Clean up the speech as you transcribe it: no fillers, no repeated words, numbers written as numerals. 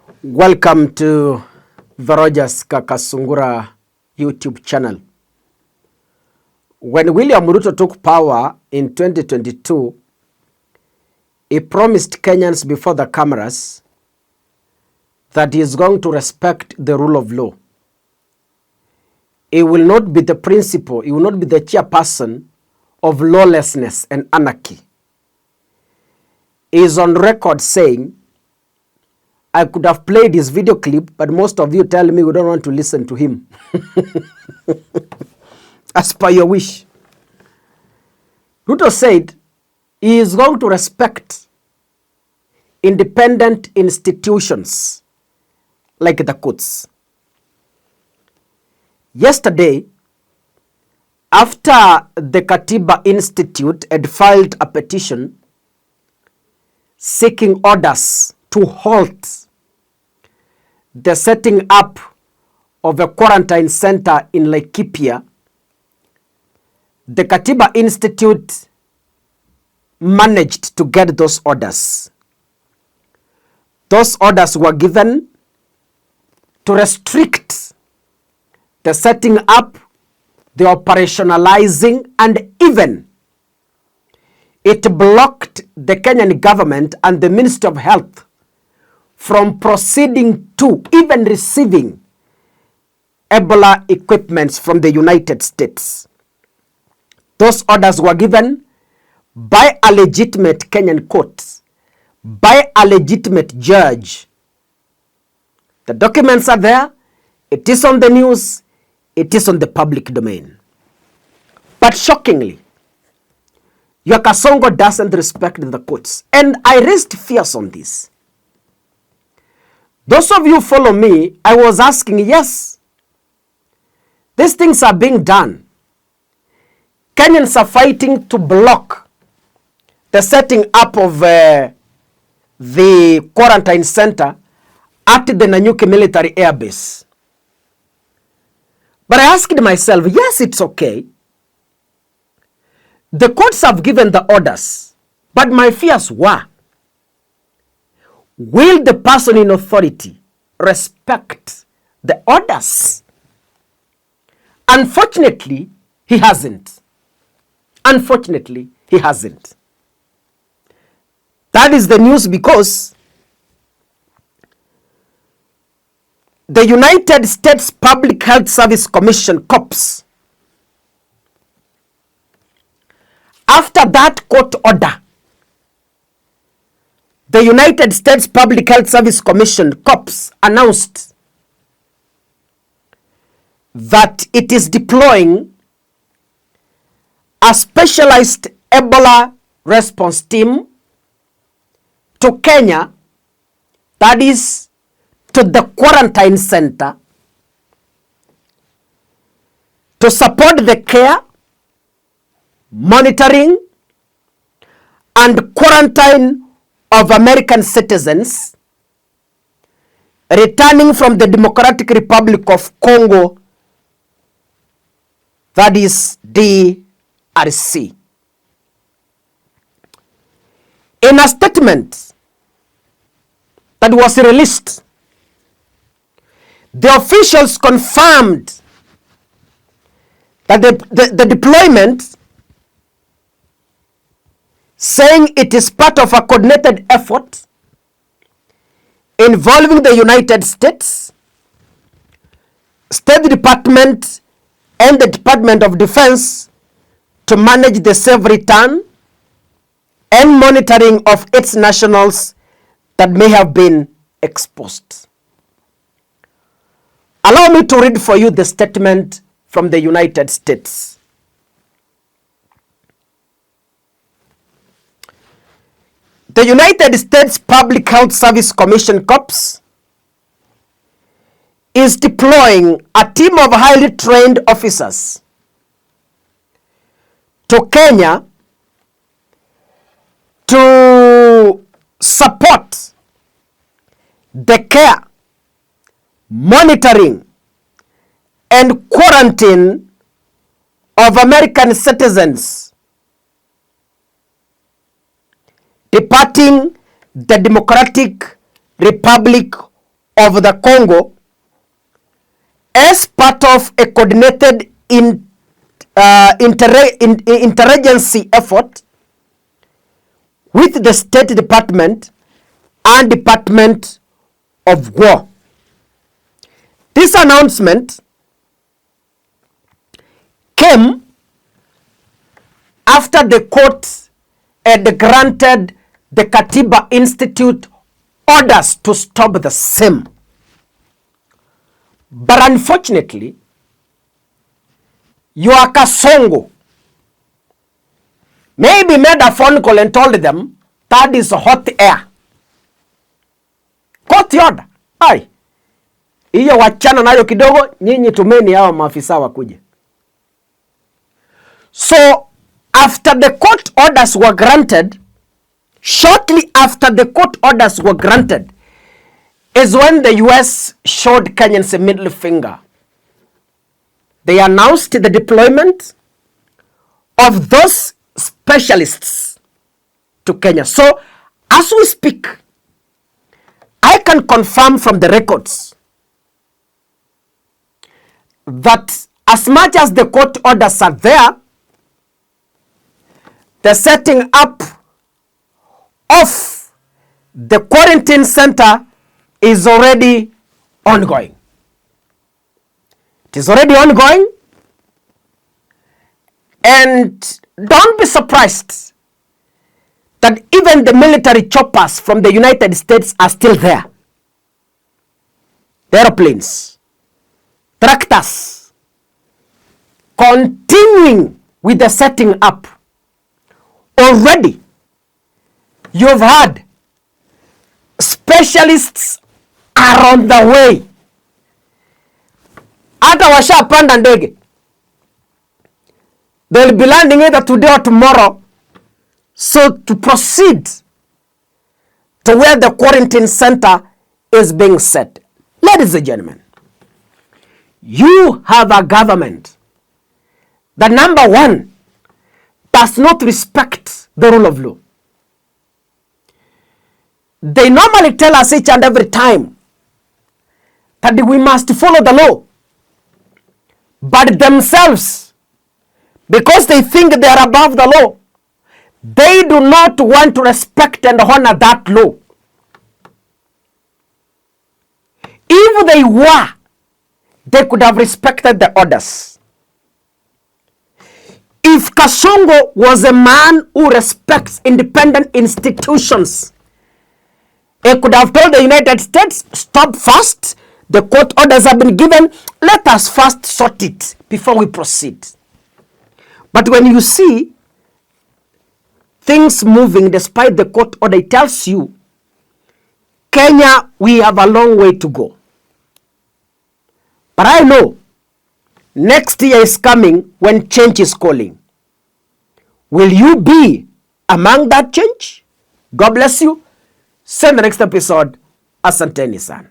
Welcome to the Rogers Kakasungura YouTube channel. When William Ruto took power in 2022, he promised Kenyans before the cameras that he is going to respect the rule of law. He will not be the principal, he will not be the chairperson of lawlessness and anarchy. He is on record saying, I could have played his video clip, but most of you tell me we don't want to listen to him. As per your wish. Ruto said he is going to respect independent institutions like the courts. Yesterday, after the Katiba Institute had filed a petition seeking orders to halt the setting up of a quarantine center in Laikipia, the Katiba Institute managed to get those orders. Those orders were given to restrict the setting up, the operationalizing, and even it blocked the Kenyan government and the Ministry of Health from proceeding to even receiving Ebola equipments from the United States. Those orders were given by a legitimate Kenyan court, by a legitimate judge. The documents are there. It is on the news. It is on the public domain. But shockingly, your Kasongo doesn't respect the courts. And I raised fears on this. Those of you who follow me, I was asking, yes, these things are being done. Kenyans are fighting to block the setting up of the quarantine center at the Nanyuki military air base. But I asked myself, yes, it's okay. The courts have given the orders, but my fears were, will the person in authority respect the orders? Unfortunately, he hasn't. Unfortunately, he hasn't. That is the news because the United States Public Health Service Commission, COPS, after that court order, the United States Public Health Service Commission, COPS, announced that it is deploying a specialized Ebola response team to Kenya, that is, to the quarantine center, to support the care, monitoring, and quarantine of American citizens returning from the Democratic Republic of Congo, that is DRC. In a statement that was released, the officials confirmed that the deployment, saying it is part of a coordinated effort involving the United States, State Department, and the Department of Defense to manage the safe return and monitoring of its nationals that may have been exposed. Allow me to read for you the statement from the United States. The United States Public Health Service Commission, COPS, is deploying a team of highly trained officers to Kenya to support the care, monitoring, and quarantine of American citizens departing the Democratic Republic of the Congo as part of a coordinated interagency effort with the State Department and Department of War. This announcement came after the court had granted the Katiba Institute orders to stop the same. But unfortunately, your Kasongo maybe made a phone call and told them that is hot air. Court order. Ai. Iyo wachana nayo kidogo, nyinyi tumeni hawa maafisa wakuje. So, after the court orders were granted, shortly after the court orders were granted, is when the US showed Kenyans a middle finger. They announced the deployment of those specialists to Kenya. So, as we speak, I can confirm from the records that as much as the court orders are there, the setting up of the quarantine center is already ongoing. It is already ongoing, and don't be surprised that even the military choppers from the United States are still there. The airplanes, tractors, continuing with the setting up. Already, you've heard specialists are on the way. Hata washapanda ndege. They'll be landing either today or tomorrow. So to proceed to where the quarantine center is being set. Ladies and gentlemen, you have a government that, number one, does not respect the rule of law. They normally tell us each and every time that we must follow the law. But themselves, because they think they are above the law, they do not want to respect and honor that law. If they were, they could have respected the orders. If Kasongo was a man who respects independent institutions, he could have told the United States, stop first. The court orders have been given. Let us first sort it before we proceed. But when you see things moving despite the court order, it tells you, Kenya, we have a long way to go. But I know next year is coming when change is calling. Will you be among that change? God bless you. See you in the next episode. Asanteni sana.